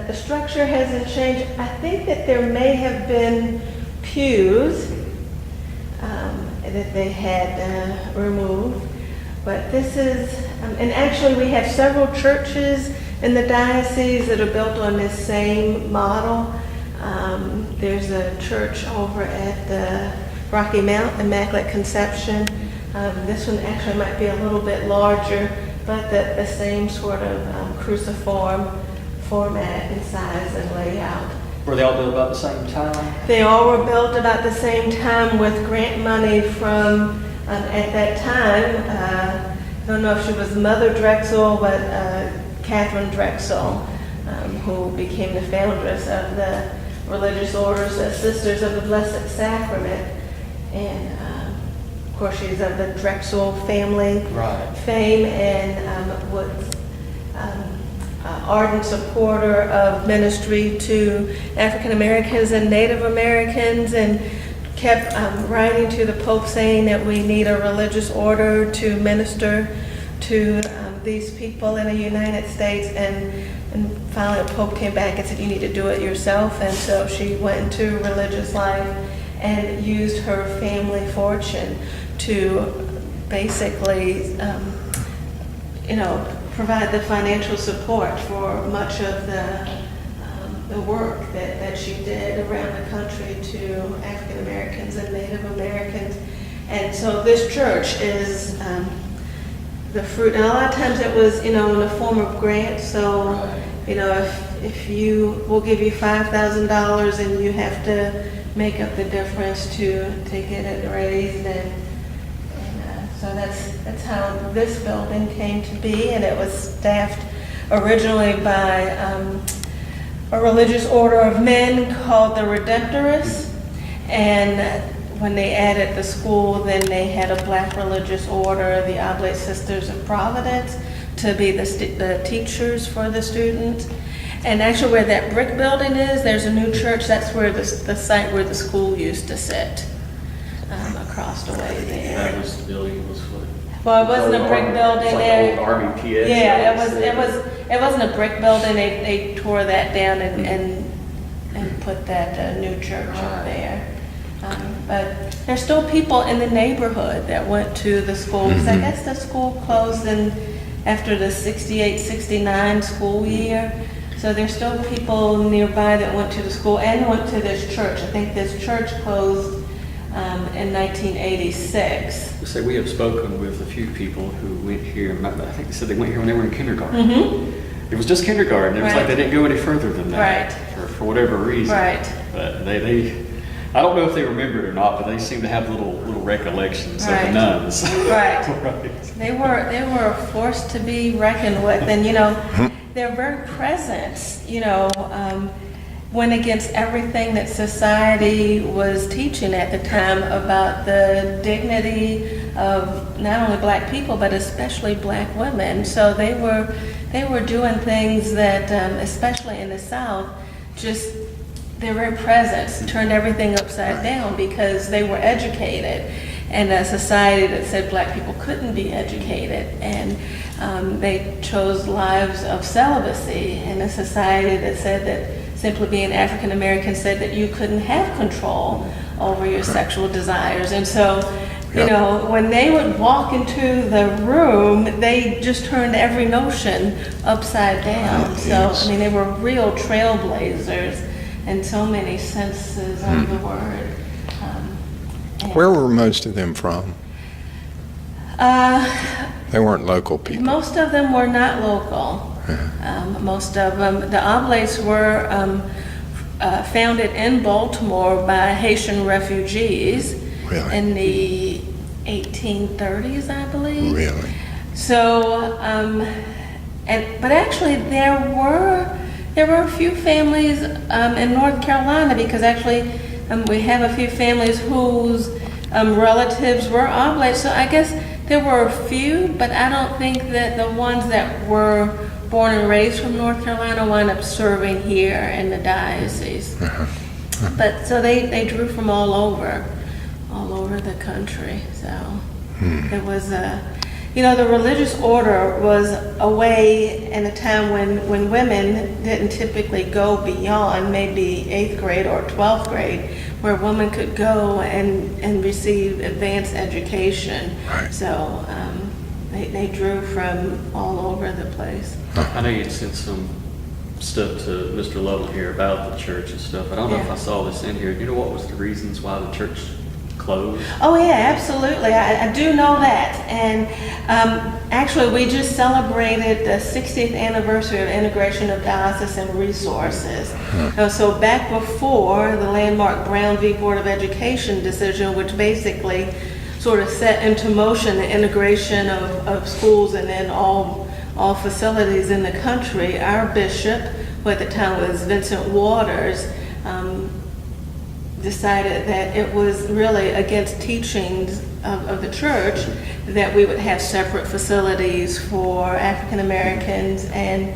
the structure hasn't changed. I think that there may have been pews that they had removed, but this is, and actually we have several churches in the diocese that are built on this same model. There's a church over at the Rocky Mount, Immaculate Conception. This one actually might be a little bit larger, but the same sort of cruciform format and size and layout. Were they all built about the same time? They all were built about the same time with grant money from, at that time, I don't know if she was Mother Drexel, but Catherine Drexel, who became the foundress of the religious orders, the Sisters of the Blessed Sacrament. And of course, she's of the Drexel family fame, and was ardent supporter of ministry to African Americans and Native Americans, and kept writing to the Pope saying that we need a religious order to minister to these people in the United States. And finally the Pope came back and said, you need to do it yourself. And so she went into religious life and used her family fortune to basically, provide the financial support for much of the work that she did around the country to African Americans and Native Americans. And so this church is the fruit, and a lot of times it was, in the form of grants. So, if you, we'll give you $5,000 and you have to make up the difference to get it raised, and so that's how this building came to be. And it was staffed originally by a religious order of men called the Redemptorists, and when they added the school, then they had a black religious order, the Oblate Sisters of Providence, to be the teachers for the students. And actually where that brick building is, there's a new church. That's where the site where the school used to sit, across the way there. That was the building was what? Well, it wasn't a brick building there. Like old Army PS. Yeah, it wasn't a brick building. They tore that down and put that new church up there. But there's still people in the neighborhood that went to the school, because I guess the school closed after the 68-69 school year. So there's still people nearby that went to the school and went to this church. I think this church closed in 1986. So we have spoken with a few people who went here. I think they said they went here when they were in kindergarten. It was just kindergarten. It was like they didn't go any further than that for whatever reason. But they I don't know if they remember it or not, but they seem to have little recollections of the nuns. They were a force to be reckoned with, and their very presence, went against everything that society was teaching at the time about the dignity of not only black people, but especially black women. So they were doing things that, especially in the South, just their very presence turned everything upside down, because they were educated in a society that said black people couldn't be educated, and they chose lives of celibacy in a society that said that simply being African American said that you couldn't have control over your sexual desires. And so, when they would walk into the room, they just turned every notion upside down. They were real trailblazers in so many senses of the word. Where were most of them from? They weren't local people. Most of them were not local. Most of them, the Oblates were founded in Baltimore by Haitian refugees in the 1830s, I believe. Really? So, but actually there were a few families in North Carolina, because actually we have a few families whose relatives were Oblates. So I guess there were a few, but I don't think that the ones that were born and raised from North Carolina wound up serving here in the diocese. But so they drew from all over the country. So it was the religious order was a way in a time when women didn't typically go beyond maybe 8th grade or 12th grade, where a woman could go and receive advanced education. Right. So they drew from all over the place. I know you'd sent some stuff to Mr. Lovell here about the church and stuff. I don't know if Yeah. I saw this in here. You know what was the reasons why the church closed? Oh yeah, absolutely. I do know that. And actually, we just celebrated the 60th anniversary of integration of diocesan resources. So back before the landmark Brown v. Board of Education decision, which basically sort of set into motion the integration of schools and then all facilities in the country, our bishop, who at the time was Vincent Waters, decided that it was really against teachings of the church that we would have separate facilities for African Americans and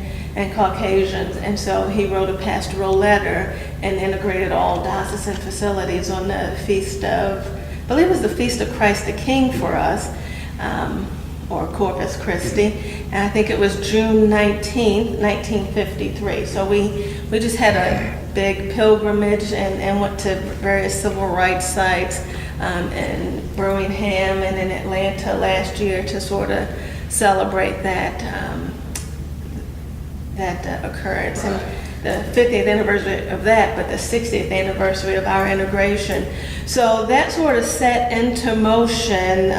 Caucasians. And so he wrote a pastoral letter and integrated all diocesan facilities on the feast of, I believe it was the Feast of Christ the King for us, or Corpus Christi, and I think it was June 19th, 1953. So we just had a big pilgrimage and went to various civil rights sites in Birmingham and in Atlanta last year to sort of celebrate that occurrence. And the 50th anniversary of that, but the 60th anniversary of our integration. So that sort of set into motion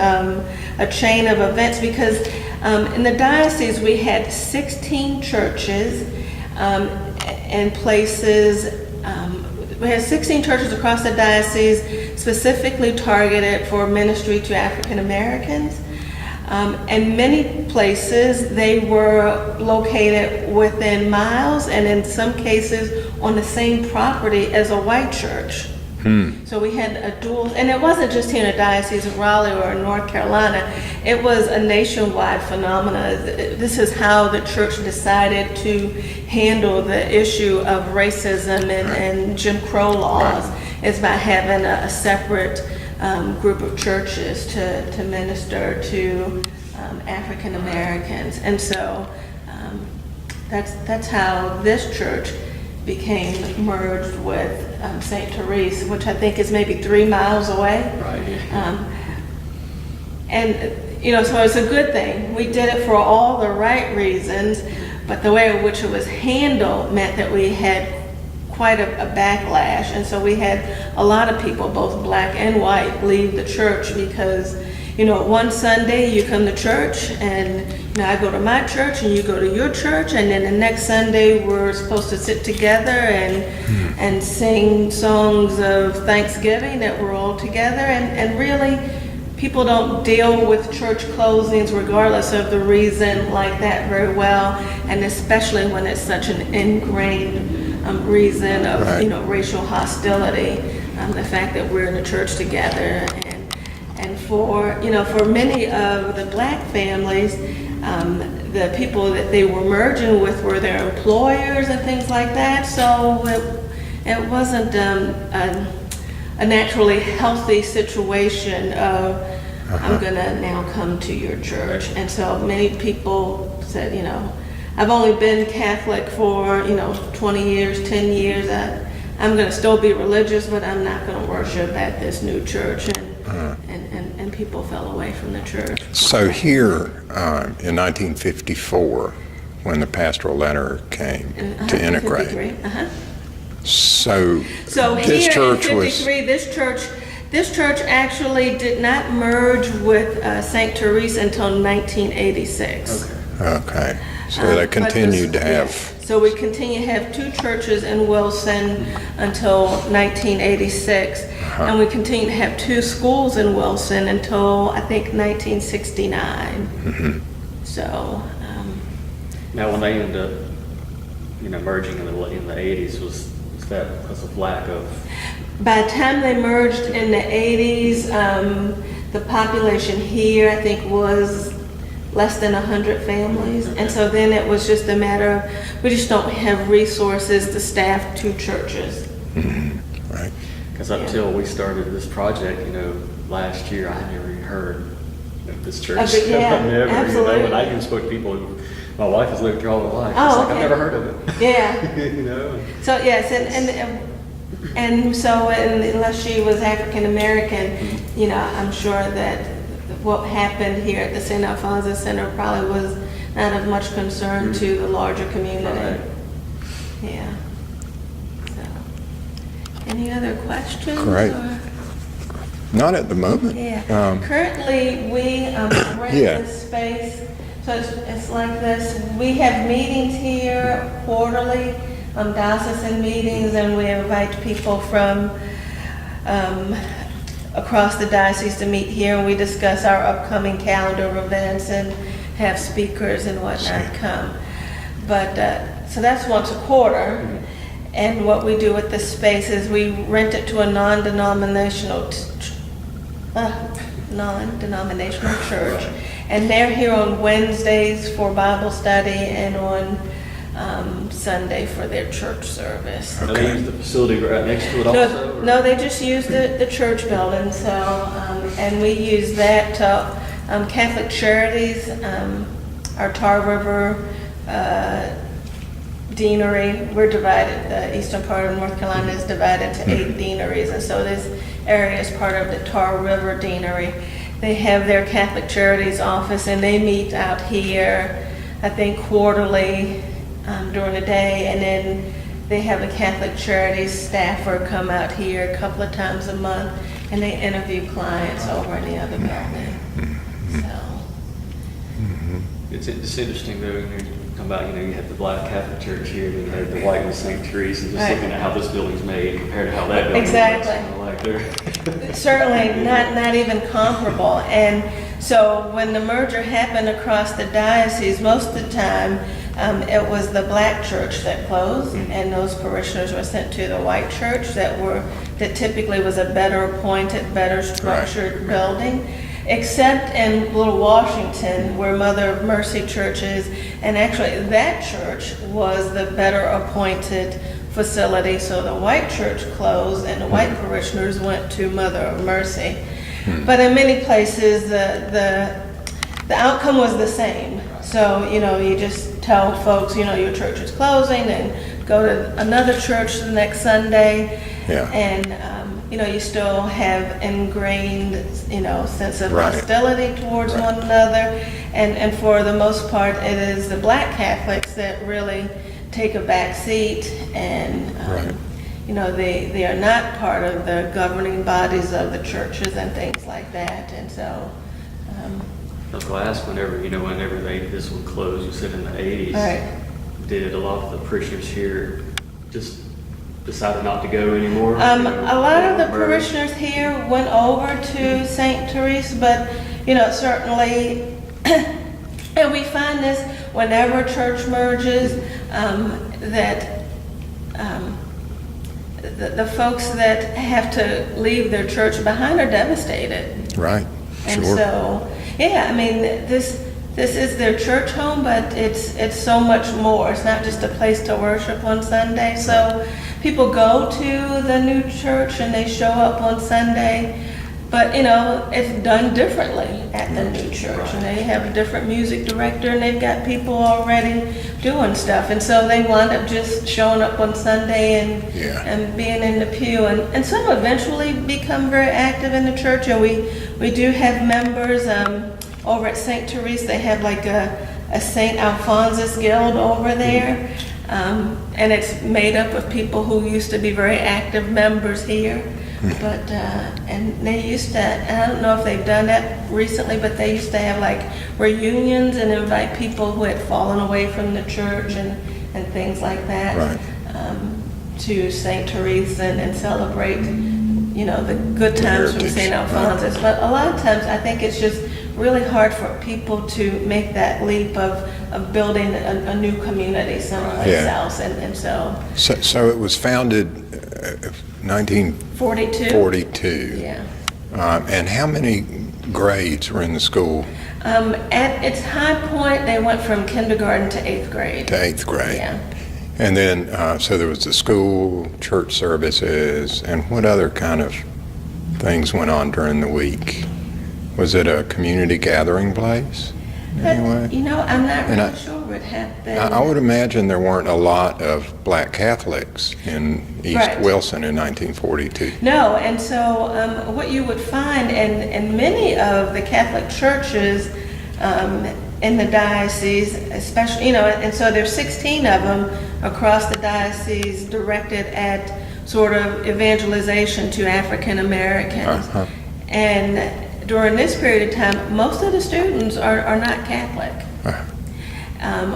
a chain of events, because in the diocese we had 16 churches and places. We had 16 churches across the diocese specifically targeted for ministry to African Americans. And many places they were located within miles and in some cases on the same property as a white church. So we had a dual, and it wasn't just here in the Diocese of Raleigh or in North Carolina, it was a nationwide phenomenon. This is how the church decided to handle the issue of racism and Jim Crow laws, is by having a separate group of churches to minister to African Americans. And so that's how this church became merged with St. Therese, which I think is maybe 3 miles away. Right. And, so it's a good thing. We did it for all the right reasons, but the way in which it was handled meant that we had quite a backlash. And so we had a lot of people, both black and white, leave the church because, one Sunday you come to church and I go to my church and you go to your church, and then the next Sunday we're supposed to sit together and sing songs of Thanksgiving that we're all together, and really people don't deal with church closings regardless of the reason like that very well, and especially when it's such an ingrained reason of racial hostility, the fact that we're in a church together, and for many of the black families, the people that they were merging with were their employers and things like that. So it wasn't a naturally healthy situation of I'm gonna now come to your church. And so many people said, I've only been Catholic for 20 years, 10 years. I'm gonna still be religious, but I'm not gonna worship at this new church. And people fell away from the church. So here, in 1954, when the pastoral letter came to integrate, so this here church in was 53, this church actually did not merge with St. Therese until 1986. okay. So they continued to have. So we continue to have 2 churches in Wilson until 1986, and we continue to have 2 schools in Wilson until I think 1969. So. Now, when they ended up, merging in the 80s, was that because of lack of? By the time they merged in the 80s, the population here I think was less than 100 families. And so then it was just a matter of, we just don't have resources to staff 2 churches. Right. Because up till we started this project, last year, I never even heard of this church. Yeah, Never, absolutely. And I even spoke to people who, my wife has lived here all her life. Oh, It's like, okay. I've never heard of it. Yeah. So yes, and so unless she was African American, I'm sure that what happened here at the St. Alphonsus Center probably was not of much concern to the larger community. Right. Yeah. So, any other questions? Great. or- Not at the moment. Yeah. Currently, we rent Yeah. this space, so it's like this. We have meetings here quarterly, diocesan meetings, and we invite people from across the diocese to meet here, and we discuss our upcoming calendar of events and have speakers and whatnot come. But, so that's once a quarter. And what we do with this space is we rent it to a non-denominational church. And they're here on Wednesdays for Bible study and on Sunday for their church service. Do they use the facility right next to it also? No, they just use the church building, so, and we use that to, Catholic Charities, our Tar River, deanery, we're divided, the eastern part of North Carolina is divided to 8 deaneries, and so this area is part of the Tar River deanery. They have their Catholic Charities office, and they meet out here, I think quarterly, during the day, and then they have a Catholic Charities staffer come out here a couple of times a month, and they interview clients over in the other building. So, It's interesting though, when you come back, you have the Black Catholic Church here, and you have the white and St. Teresa, and just Right. looking at how this building's made compared to how that building Exactly. looks. Like certainly not even comparable. And so when the merger happened across the diocese, most of the time, it was the black church that closed, and those parishioners were sent to the white church that typically was a better appointed, better structured building. Except in Little Washington, where Mother of Mercy Church is, and actually that church was the better appointed facility, so the white church closed and the white parishioners went to Mother of Mercy. But in many places, the outcome was the same. So, you just tell folks, your church is closing, and go to another church the next Sunday. Yeah. And, you still have ingrained, sense of Right. hostility towards one another. And for the most part, it is the black Catholics that really take a back seat, and, they are not part of the governing bodies of the churches and things like that. And so, I was going to ask whenever this would close, you said in the 80s, Right. did a lot of the parishioners here just decided not to go anymore? a lot of the parishioners here went over to St. Teresa, but, certainly, and we find this whenever church merges, that the folks that have to leave their church behind are devastated. Right. And Sure. so, this is their church home, but it's so much more. It's not just a place to worship on Sunday. So people go to the new church and they show up on Sunday, but it's done differently at the new church. And they have a different music director, and they've got people already doing stuff. And so they wind up just showing up on Sunday and being in the pew. And some eventually become very active in the church. And we do have members over at St. Teresa. They have like a St. Alphonsus guild over there. And it's made up of people who used to be very active members here. But, and they used to, I don't know if they've done that recently, but they used to have like reunions and invite people who had fallen away from the church and things like that. Right. To St. Teresa and celebrate, the good times from Heritage, St. Alphonsus. But a lot of times I think it's just really hard for people to make that leap of building a new community someplace else. And so. So it was founded 42. 1942. Yeah. And how many grades were in the school? At its high point, they went from kindergarten to 8th grade. To 8th grade. Yeah. And then, so there was the school, church services, and what other kind of things went on during the week? Was it a community gathering place? Anyway? I'm not really sure it had been. I would imagine there weren't a lot of black Catholics in East Right. Wilson in 1942. No, and so what you would find in many of the Catholic churches in the diocese, especially, and so there's 16 of them across the diocese directed at sort of evangelization to African Americans. Uh-huh. And during this period of time, most of the students are not Catholic.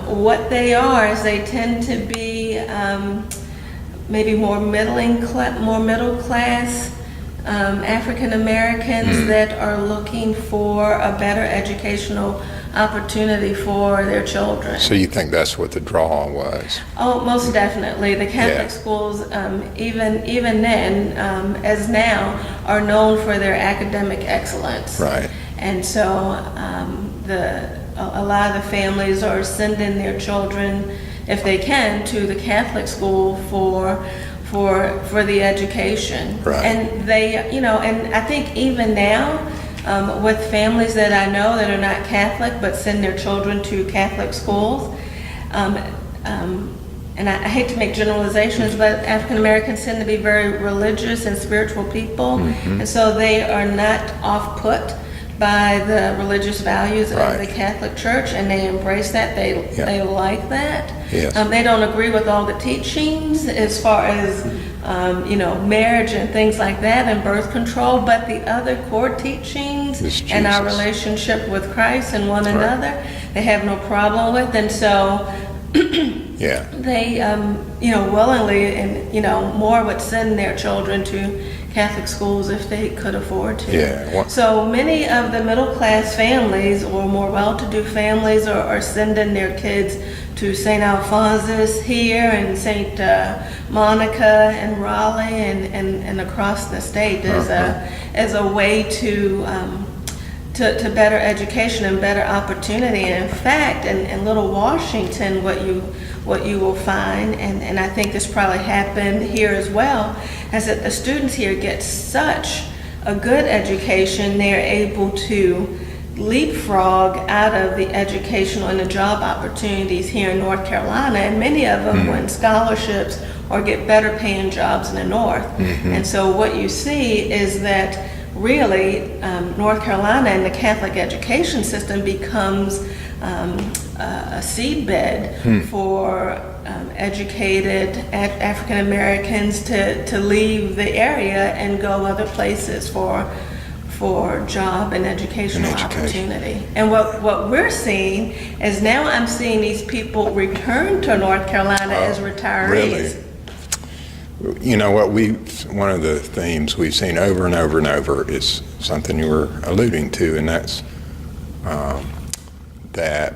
What they are is they tend to be maybe more middle class African Americans that are looking for a better educational opportunity for their children. So you think that's what the draw was? Oh, most definitely. The Catholic schools, even then, as now, are known for their academic excellence. Right. And so a lot of the families are sending their children, if they can, to the Catholic school for the education. Right. And they, and I think even now, with families that I know that are not Catholic but send their children to Catholic schools, and I hate to make generalizations, but African Americans tend to be very religious and spiritual people, and so they are not off-put by the religious values Right. of the Catholic Church, and they embrace that. They like that. Yes. They don't agree with all the teachings as far as marriage and things like that and birth control, but the other core teachings Is and our Jesus. relationship with Christ and one Right. another, they have no problem with. And so Yeah. they, willingly and, more would send their children to Catholic schools if they could afford to. Yeah. So many of the middle class families or more well-to-do families are sending their kids to St. Alphonsus here and St. Monica and Raleigh and across the state as a way to better education and better opportunity. And in fact, in Little Washington, what you will find, and I think this probably happened here as well, is that the students here get such a good education, they're able to leapfrog out of the educational and the job opportunities here in North Carolina, and many of them win scholarships or get better paying jobs in the North. And so what you see is that really North Carolina and the Catholic education system becomes a seedbed for educated African Americans to leave the area and go other places for job and educational opportunity. And what we're seeing is now I'm seeing these people return to North Carolina as retirees. Really? One of the themes we've seen over and over and over is something you were alluding to, and that's that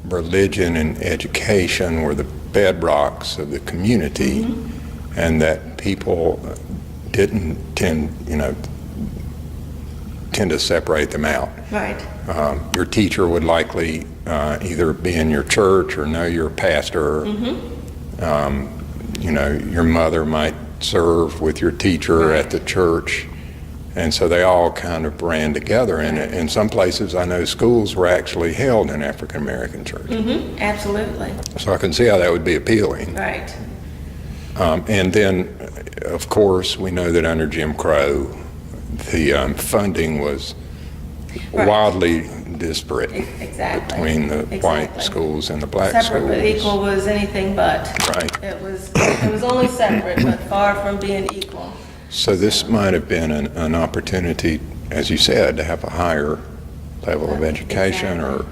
religion and education were the bedrocks of the community, and that people didn't tend to separate them out. Right. Your teacher would likely either be in your church or know your pastor. Your mother might serve with your teacher at the church. And so they all kind of ran together. And in some places, I know schools were actually held in African American churches. Absolutely. So I can see how that would be appealing. Right. And then, of course, we know that under Jim Crow, the funding was wildly disparate between the white schools and the black schools. Separate but equal was anything but. Right. It was only separate, but far from being equal. So this might have been an opportunity, as you said, to have a higher level of education or...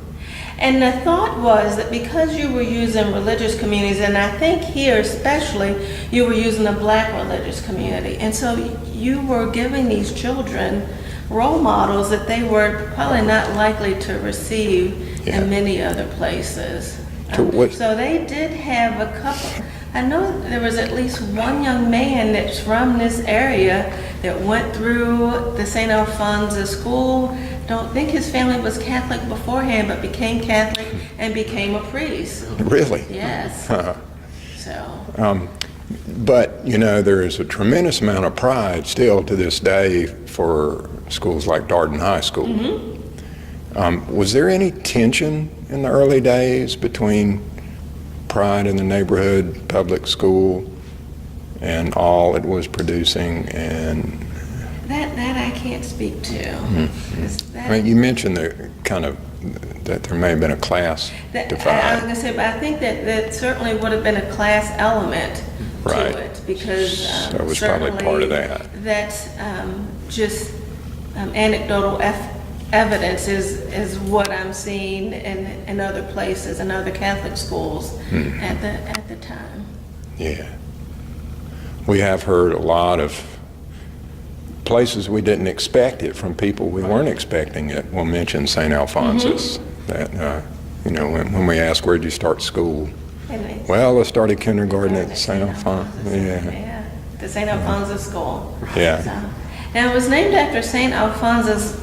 And the thought was that because you were using religious communities, and I think here especially, you were using a black religious community. And so you were giving these children role models that they were probably not likely to receive in many other places. So they did have a couple. I know there was at least one young man that's from this area that went through the St. Alphonsus school. Don't think his family was Catholic beforehand, but became Catholic and became a priest. Really? Yes. But, there is a tremendous amount of pride still to this day for schools like Barton High School. Was there any tension in the early days between Pride in the Neighborhood Public School and all it was producing? And that I can't speak to. Mm-hmm. I mean, you mentioned that there may have been a class divide. I was going to say, but I think that certainly would have been a class element right. to it, because so it was probably part of that. That's just anecdotal evidence is what I'm seeing in other places, in other Catholic schools at the time. Yeah. We have heard a lot of places we didn't expect it from people we weren't expecting it. We'll mention St. Alphonsus. That when we ask where'd you start school, well, I started kindergarten at St. Alphonsus. Yeah, the St. Alphonsus school. Yeah. So, and it was named after St. Alphonsus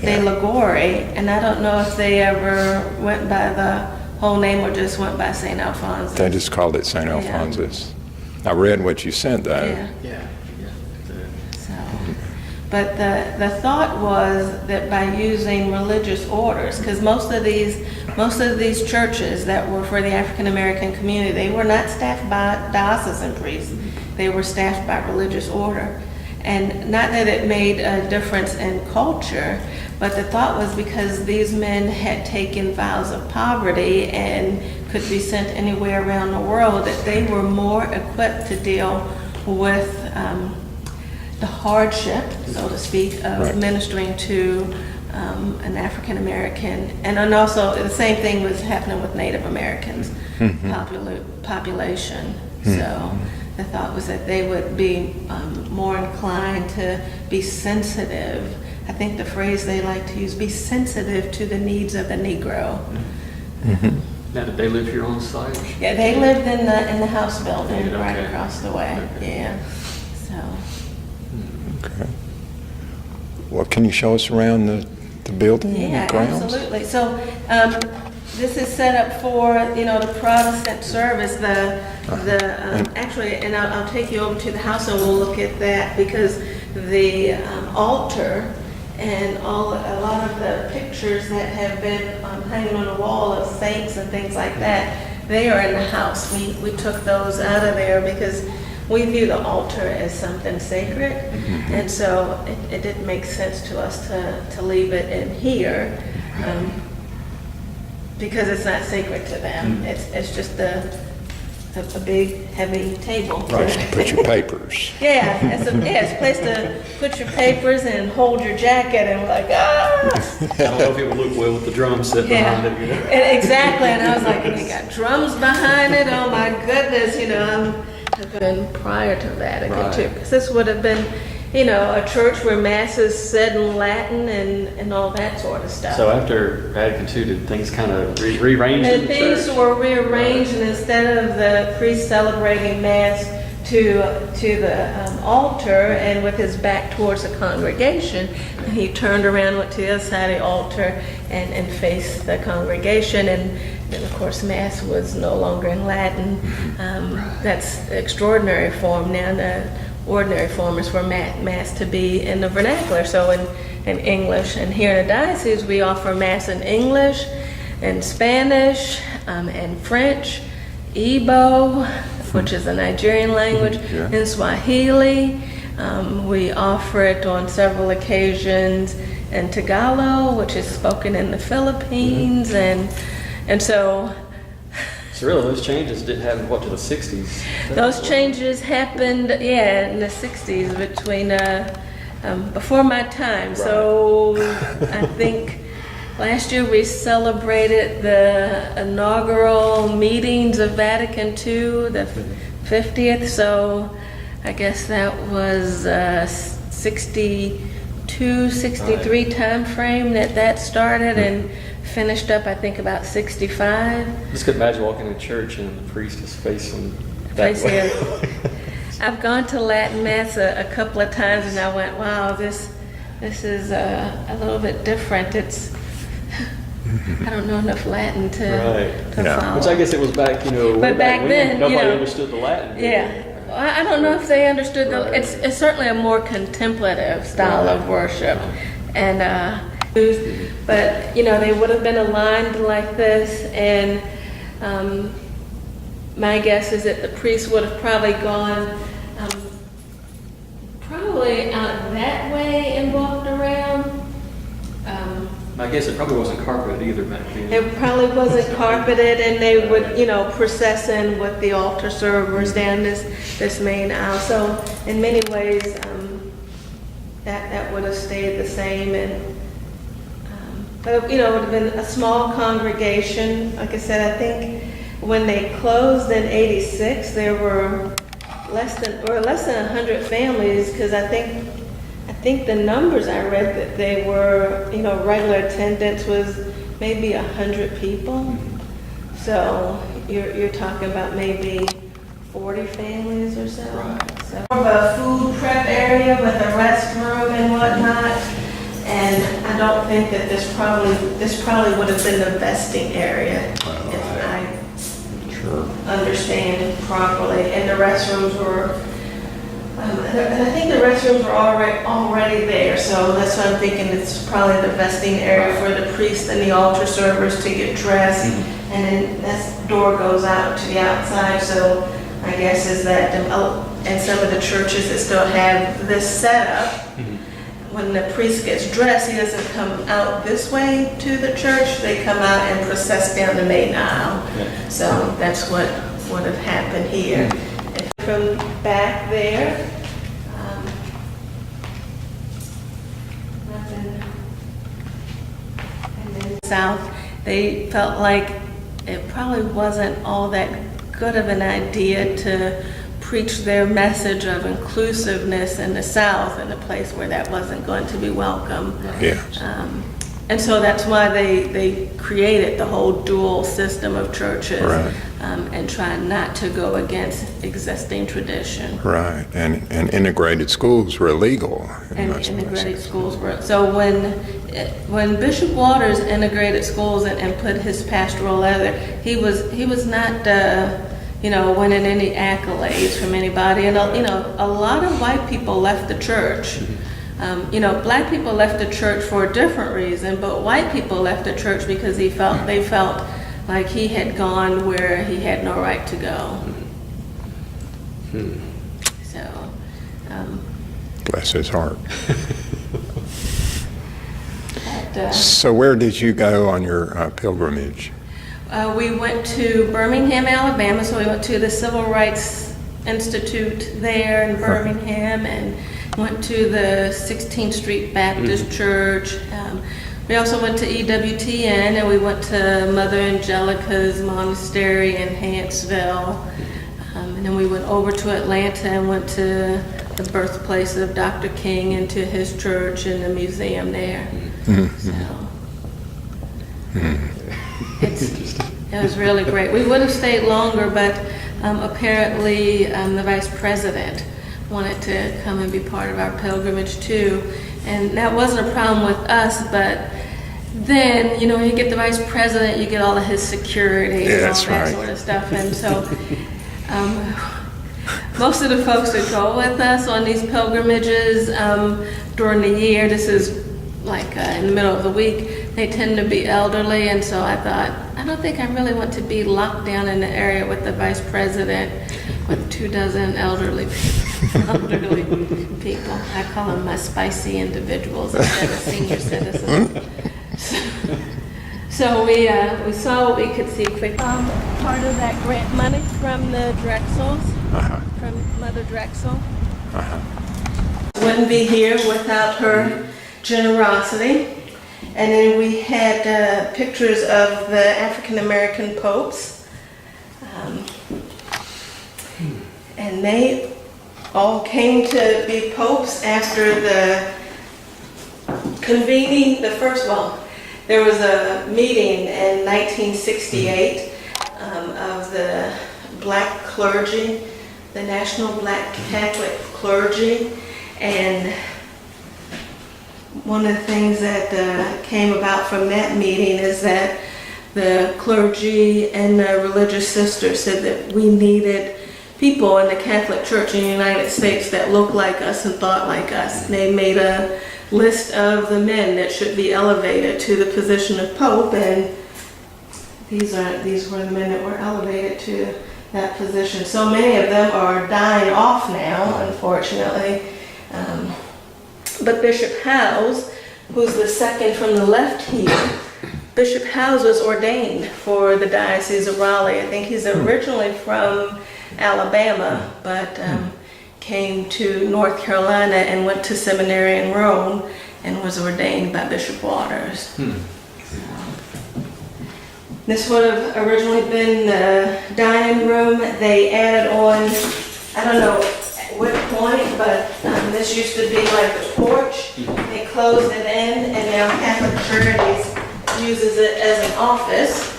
de Liguori, and I don't know if they ever went by the whole name or just went by St. Alphonsus. They just called it St. Alphonsus. I read what you sent though. Yeah. So, but the thought was that by using religious orders, because most of these churches that were for the African American community, they were not staffed by diocesan priests. They were staffed by religious order. And not that it made a difference in culture, but the thought was because these men had taken vows of poverty and could be sent anywhere around the world, that they were more equipped to deal with the hardship, so to speak, of ministering to an African American. And then also the same thing was happening with Native Americans population. So the thought was that they would be more inclined to be sensitive. I think the phrase they like to use, be sensitive to the needs of the Negro. Now, did they live here on site? Yeah, they lived in the house building right Okay. across the way. Okay. Yeah. So. Okay. Well, can you show us around the building and the grounds? Absolutely. So this is set up for the Protestant service. Actually, and I'll take you over to the house and we'll look at that, because the altar and a lot of the pictures that have been hanging on the wall of saints and things like that, they are in the house. We took those out of there because we view the altar as something sacred, and so it didn't make sense to us to leave it in here, because it's not sacred to them. It's just a big, heavy table. Place to put your papers. It's a place to put your papers and hold your jacket, and we're like, I don't know if it would look well with the drums sitting behind it. And exactly. And I was like, and you got drums behind it. Oh my goodness, I've been prior to Vatican II, because this would have been, a church where masses said in Latin and all that sort of stuff. So after Vatican II, did things kind of rearrange in And the things church? were rearranged, and instead of the priest celebrating Mass to the altar and with his back towards the congregation, he turned around, went to the other side of the altar and faced the congregation. And then, of course, Mass was no longer in Latin. That's the extraordinary form. Now the ordinary form is for Mass to be in the vernacular, so in English. And here in the diocese, we offer Mass in English, and Spanish, and French, Igbo, which is a Nigerian language, and Swahili. We offer it on several occasions in Tagalog, which is spoken in the Philippines, and so. So really, those changes didn't happen, to the 60s? Those changes happened, in the 60s, between, before my time. So I think last year we celebrated the inaugural meetings of Vatican II, the 50th. So I guess that was 62, 63 time frame that started, and finished up, I think, about 65. Just could imagine walking in church and the priest is facing that way. I've gone to Latin Mass a couple of times, and I went, wow, this is a little bit different. I don't know enough Latin to follow. Which I guess it was back, But back then, nobody understood the Latin. Well, I don't know if they understood it's certainly a more contemplative style of worship, and But, they would have been aligned like this, and my guess is that the priest would have probably gone probably out that way and walked around. I guess it probably wasn't carpeted either back then. It probably wasn't carpeted, and they would, process in with the altar servers down this main aisle. So in many ways, that would have stayed the same. And but it would have been a small congregation. Like I said, I think when they closed in '86, there were less than 100 families, because I think the numbers I read that they were, regular attendance was maybe 100 people. So you're talking about maybe 40 families or so. Right. So more of a food prep area with a restroom and whatnot. And I don't think that this probably would have been the vesting area if I understand properly. And the restrooms were. And I think the restrooms were already there, so that's what I'm thinking. It's probably the vesting area for the priest and the altar servers to get dressed, and then that door goes out to the outside. So my guess is that, and some of the churches that still have this setup, when the priest gets dressed, he doesn't come out this way to the church. They come out and process down the main aisle. So that's what would have happened here. From back there, and then south, they felt like it probably wasn't all that good of an idea to preach their message of inclusiveness in the South, in a place where that wasn't going to be welcome. Yes. And so that's why they created the whole dual system of churches, right. And trying not to go against existing tradition. Right, and integrated schools were illegal. And integrated schools were. So when Bishop Waters integrated schools and put his pastoral letter, he was not winning any accolades from anybody. And a lot of white people left the church. Black people left the church for a different reason, but white people left the church because they felt like he had gone where he had no right to go. So, bless his heart. So where did you go on your pilgrimage? We went to Birmingham, Alabama, so we went to the Civil Rights Institute there in Birmingham, and went to the 16th Street Baptist Church. We also went to EWTN, and we went to Mother Angelica's Monastery in Huntsville. And then we went over to Atlanta and went to the birthplace of Dr. King and to his church and the museum there. It was really great. We would have stayed longer, but apparently the Vice President wanted to come and be part of our pilgrimage too. And that wasn't a problem with us, but then, when you get the Vice President, you get all of his security and all that sort of stuff. And so most of the folks that go with us on these pilgrimages during the year, this is like in the middle of the week, they tend to be elderly. And so I thought, I don't think I really want to be locked down in the area with the Vice President with 24 elderly people. I call them my spicy individuals instead of senior citizens. So we saw what we could see quickly. Part of that grant money from the Drexels, from Mother Drexel. Wouldn't be here without her generosity. And then we had pictures of the African American popes. And they all came to be popes after the convening the first, there was a meeting in 1968 of the black clergy, the National Black Catholic Clergy, and one of the things that came about from that meeting is that the clergy and the religious sisters said that we needed people in the Catholic Church in the United States that looked like us and thought like us. They made a list of the men that should be elevated to the position of Pope, and these were the men that were elevated to that position. So many of them are dying off now, unfortunately. But Bishop Howes, who's the second from the left here, Bishop Howes was ordained for the Diocese of Raleigh. I think he's originally from Alabama, but came to North Carolina and went to seminary in Rome and was ordained by Bishop Waters. This would have originally been the dining room. They added on, I don't know at what point, but this used to be like the porch. They closed it in, and now Catholic Charities uses it as an office.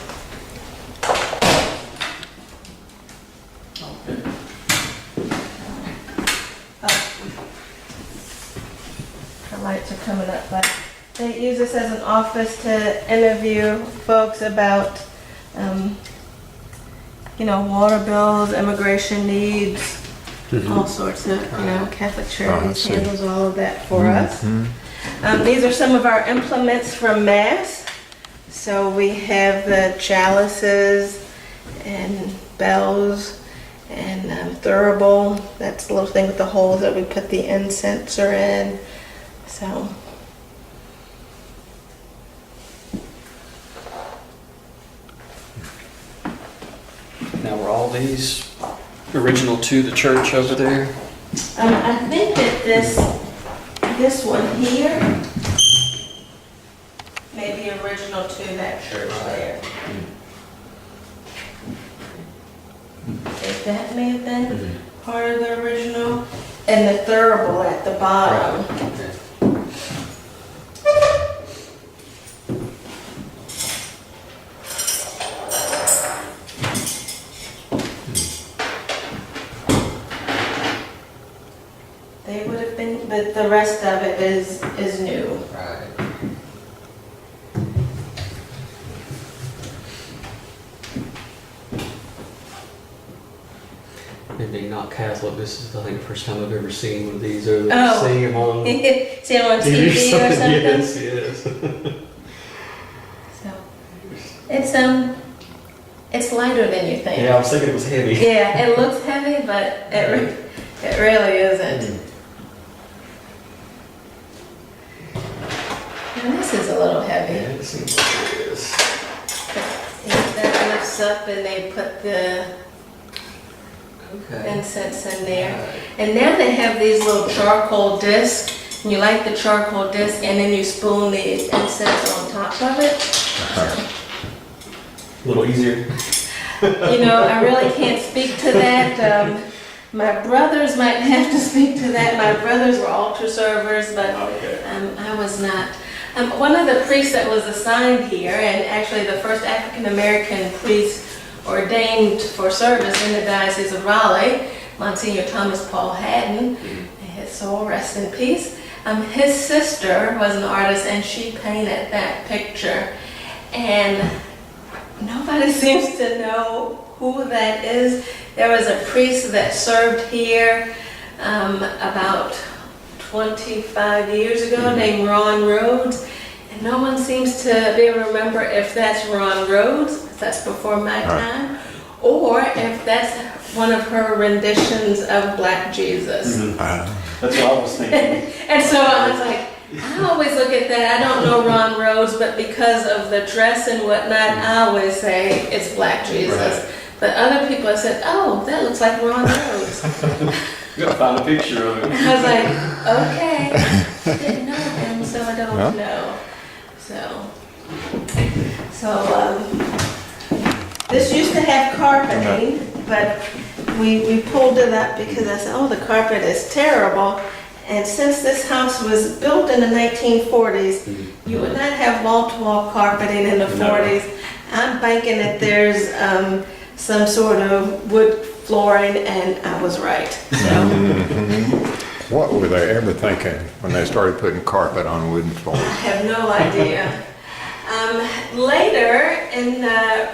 The lights are coming up, but they use this as an office to interview folks about, water bills, immigration needs, all sorts of, Catholic Charities handles all of that for us. These are some of our implements from Mass. So we have the chalices and bells and thurible. That's the little thing with the holes that we put the incenser in. So. Now, were all these original to the church over there? I think that this one here may be original to that church there. If that may have been part of the original. And the thurible at the bottom. They would have been, but the rest of it is new. Right. And being not Catholic, this is I think the first time I've ever seen one of these, or seeing them on see them on TV or something. Yes. So it's lighter than you think. Yeah, I was thinking it was heavy. Yeah, it looks heavy, but it really isn't. And this is a little heavy. Yeah, it seems like it is. That lifts up, and they put the incense in there. And now they have these little charcoal discs. And you light the charcoal disc, and then you spoon the incense on top of it. A little easier. I really can't speak to that. My brothers might have to speak to that. My brothers were altar servers, but I was not. One of the priests that was assigned here, and actually the first African American priest ordained for service in the Diocese of Raleigh, Monsignor Thomas Paul Haddon, may his soul rest in peace. His sister was an artist, and she painted that picture. And nobody seems to know who that is. There was a priest that served here about 25 years ago named Ron Rhodes. And no one seems to be able to remember if that's Ron Rhodes, if that's before my time, or if that's one of her renditions of Black Jesus. That's what I was thinking. And so I was like, I always look at that. I don't know Ron Rhodes, but because of the dress and whatnot, I always say it's Black Jesus. Right. But other people have said, oh, that looks like Ron Rhodes. You gotta find a picture of it. I was like, okay. I didn't know him, so I don't know. So this used to have carpeting, but we pulled it up because I said, oh, the carpet is terrible. And since this house was built in the 1940s, you would not have wall-to-wall carpeting in the 40s. I'm banking that there's some sort of wood flooring, and I was right. So. What were they ever thinking when they started putting carpet on wooden floors? I have no idea. Later, in the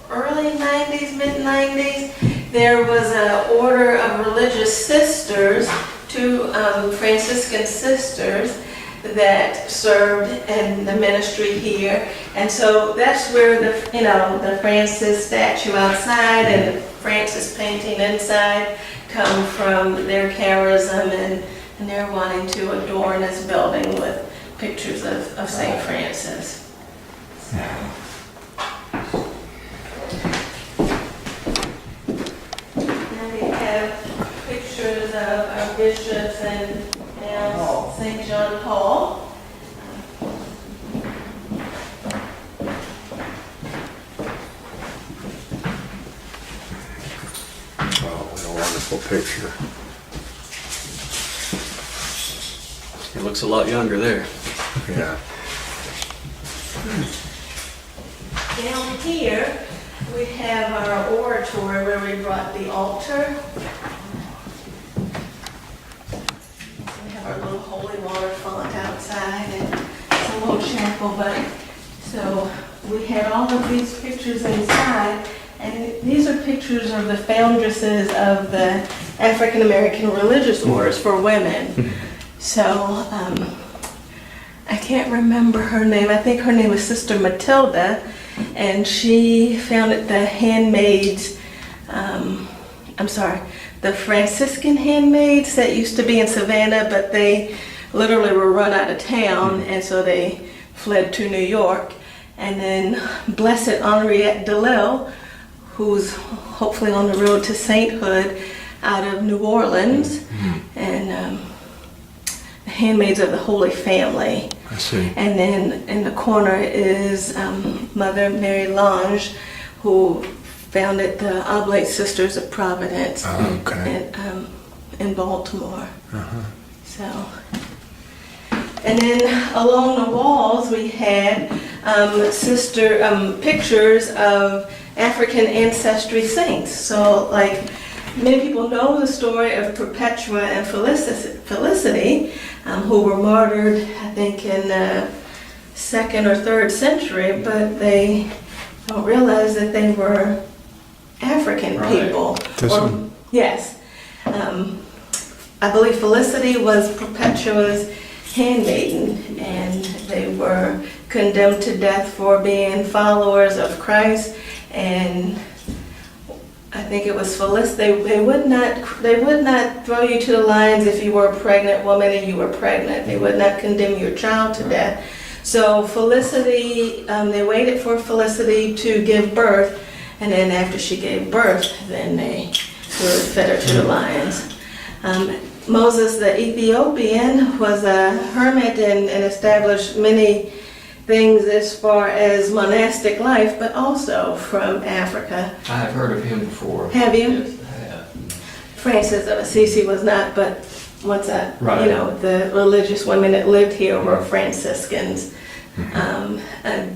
early 90s, mid-90s, there was an order of religious sisters, two Franciscan sisters, that served in the ministry here. And so that's where the Francis statue outside and the Francis painting inside come from their charism, and they're wanting to adorn this building with pictures of St. Francis. So. Now we have pictures of our bishops and now St. John Paul. Oh, what a wonderful picture. He looks a lot younger there. Yeah. Down here, we have our oratory where we brought the altar. We have our little holy water font outside and it's a little chapel, but so we had all of these pictures inside, and these are pictures of the foundresses of the African American religious orders for women. So, I can't remember her name. I think her name was Sister Matilda, and she founded the handmaids, the Franciscan handmaids that used to be in Savannah, but they literally were run out of town, and so they fled to New York. And then Blessed Henriette DeLille, who's hopefully on the road to sainthood, out of New Orleans, and Handmaids of the Holy Family. I see. And then in the corner is Mother Mary Lange, who founded the Oblate Sisters of Providence in Baltimore. So, and then along the walls we had pictures of African ancestry saints. So, like, many people know the story of Perpetua and Felicity, who were martyred, I think, in the 2nd or 3rd century, but they don't realize that they were African people. Yes. I believe Felicity was Perpetua's handmaiden, and they were condemned to death for being followers of Christ, and I think it was Felicity. They would not throw you to the lions if you were a pregnant woman and you were pregnant. They would not condemn your child to death. So Felicity, they waited for Felicity to give birth, and then after she gave birth, then they fed her to the lions. Moses the Ethiopian was a hermit and established many things as far as monastic life, but also from Africa. I have heard of him before. Have you? Yes, I have. Francis of Assisi was not, but once the religious women that lived here were Franciscans.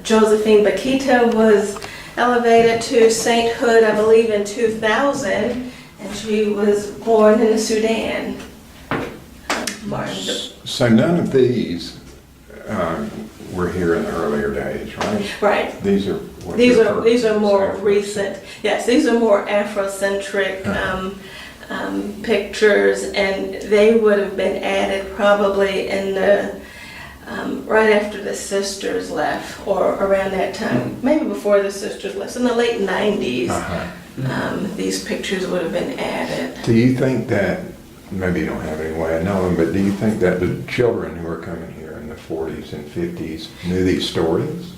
Josephine Bakhita was elevated to sainthood, I believe, in 2000, and she was born in the Sudan. So none of these were here in the earlier days, right? Right. These are more recent. Yes, these are more Afrocentric pictures, and they would have been added probably in the right after the sisters left, or around that time, maybe before the sisters left, in the late 90s. These pictures would have been added. Do you think that, maybe you don't have any way of knowing, but do you think that the children who are coming here in the 40s and 50s knew these stories?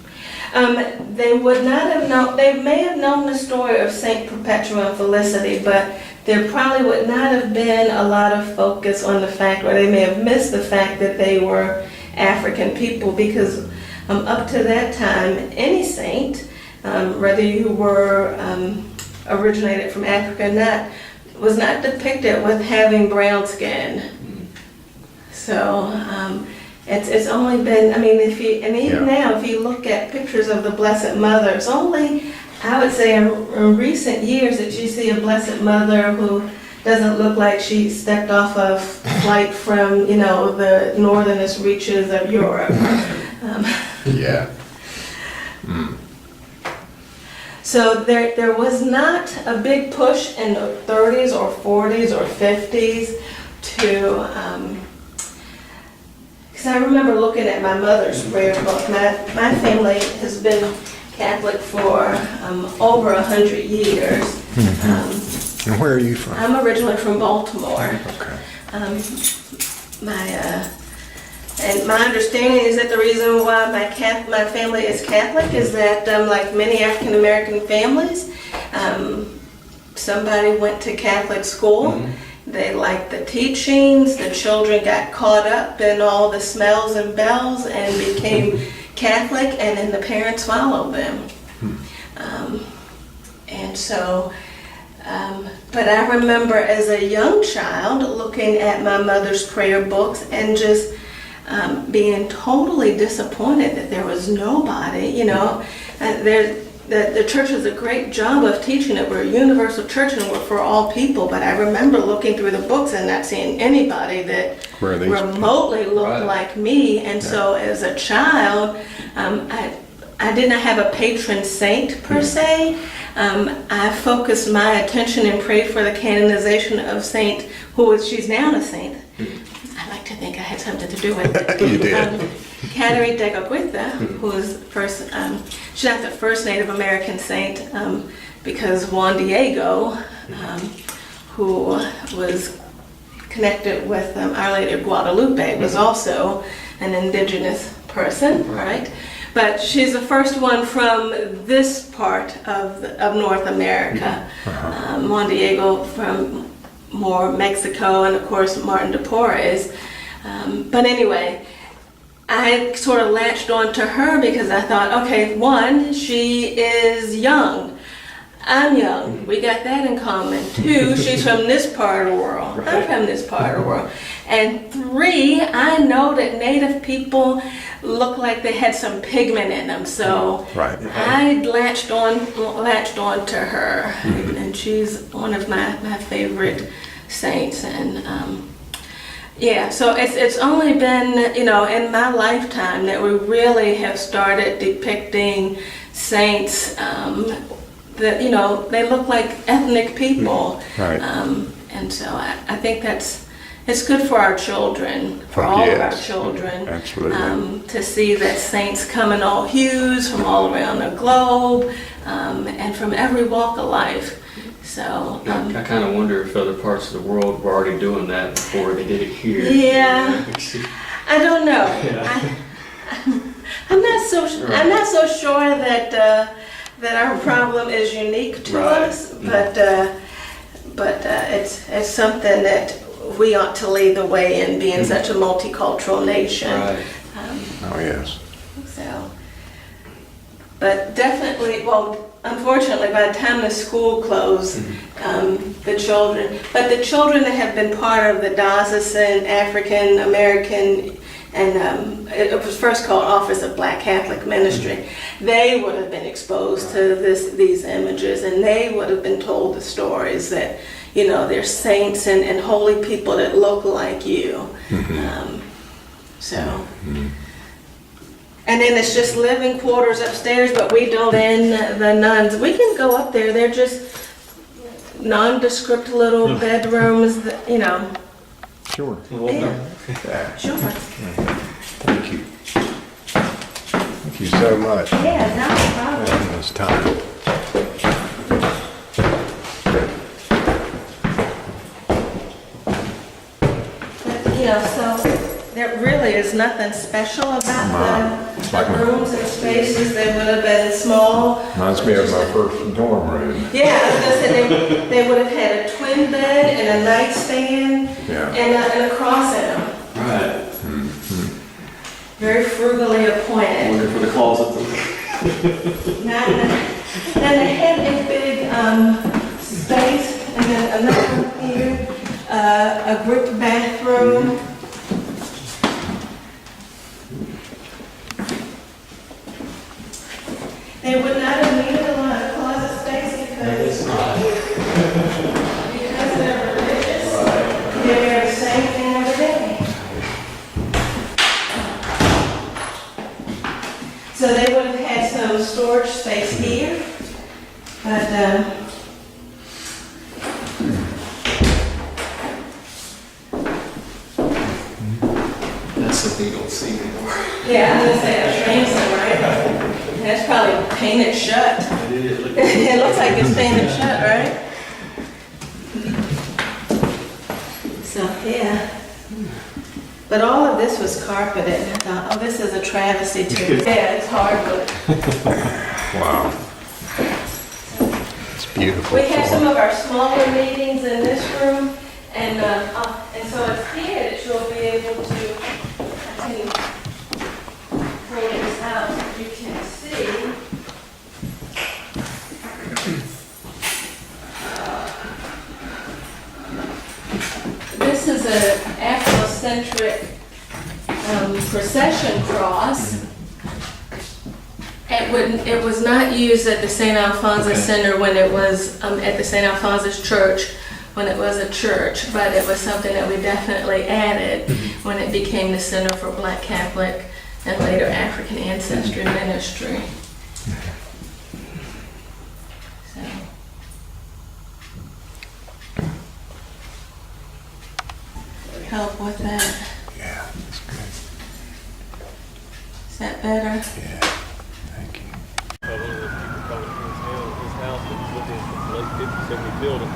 They would not have known. They may have known the story of Saint Perpetua and Felicity, but there probably would not have been a lot of focus on the fact, or they may have missed the fact that they were African people, because up to that time, any saint, whether you were originated from Africa or not, was not depicted with having brown skin. So it's only been, now if you look at pictures of the Blessed Mother, it's only, I would say, in recent years that you see a Blessed Mother who doesn't look like she stepped off a flight from, the northernest reaches of Europe. So there was not a big push in the 30s or 40s or 50s to because I remember looking at my mother's prayer book. My family has been Catholic for over 100 years. And where are you from? I'm originally from Baltimore. Okay. And my understanding is that the reason why my family is Catholic is that, like many African American families, somebody went to Catholic school. Mm-hmm. They liked the teachings. The children got caught up in all the smells and bells and became Catholic, and then the parents followed them. And so, but I remember as a young child looking at my mother's prayer books and just being totally disappointed that there was nobody, you know. The church does a great job of teaching it. We're a universal church and we're for all people, but I remember looking through the books and not seeing anybody that remotely looked like me. And so as a child, I did not have a patron saint per se. I focused my attention and prayed for the canonization of Saint, she's now a saint. I like to think I had something to do with it. You did. Catherine de Aguirre, who was first, she's not the first Native American saint, because Juan Diego, who was connected with Our Lady of Guadalupe, was also an indigenous person, right? But she's the first one from this part of North America. Juan Diego from more Mexico, and of course Martin de Porres. But anyway, I sort of latched on to her because I thought, okay, one, she is young. I'm young. We got that in common. Two, she's from this part of the world. I'm from this part of the world. And three, I know that Native people look like they had some pigment in them. So I latched on to her. And she's one of my favorite saints. And so it's only been, in my lifetime that we really have started depicting saints that, they look like ethnic people. And so I think it's good for our children, for all of our children, to see that saints come in all hues from all around the globe, and from every walk of life. So I kind of wonder if other parts of the world were already doing that before they did it here. Yeah, I don't know. Yeah. I'm not so sure that our problem is unique to us, but it's something that we ought to lead the way in, being such a multicultural nation. Right. So, but definitely, unfortunately, by the time the school closed, the children that have been part of the diocesan African American, and it was first called Office of Black Catholic Ministry, they would have been exposed to these images, and they would have been told the stories that, there's saints and holy people that look like you. And then it's just living quarters upstairs, but we don't. Then the nuns, we can go up there. They're just nondescript little bedrooms, Sure. Sure. Thank you. Thank you so much. Yeah, no problem. Taking this time. So there really is nothing special about the rooms and spaces. They would have been small. Reminds me of my first dorm room. Yeah, I was going to say they would have had a twin bed and a nightstand and a cross in them. Right. Very frugally appointed. Wonder for the closet. Now they had a big space, and then another one here, a group bathroom. They would not have needed a lot of closet space because they're religious. They're the same thing every day. So they would have had some storage space here, but something you don't see anymore. Yeah, I was gonna say a transom, right? That's probably painted shut. It is. It looks like it's painted shut, right? So, yeah. But all of this was carpeted, and I thought, oh, this is a travesty too. Yeah, it's hardwood. Wow. It's beautiful. We have some floor. of our smaller meetings in this room, and so it's here that you'll be able to, I can pull this out so you can see. This is an Afrocentric procession cross. It was not used at the St. Alphonsus Center when it was at the St. Alphonsus Church when it was a church, but it was something that we definitely added when it became the Center for Black Catholic and later African Ancestry Ministry. So. Help with that. Yeah, that's good. Is that better? Yeah, thank you. One of those people calling his house that was looking at the late 50s, 70s building.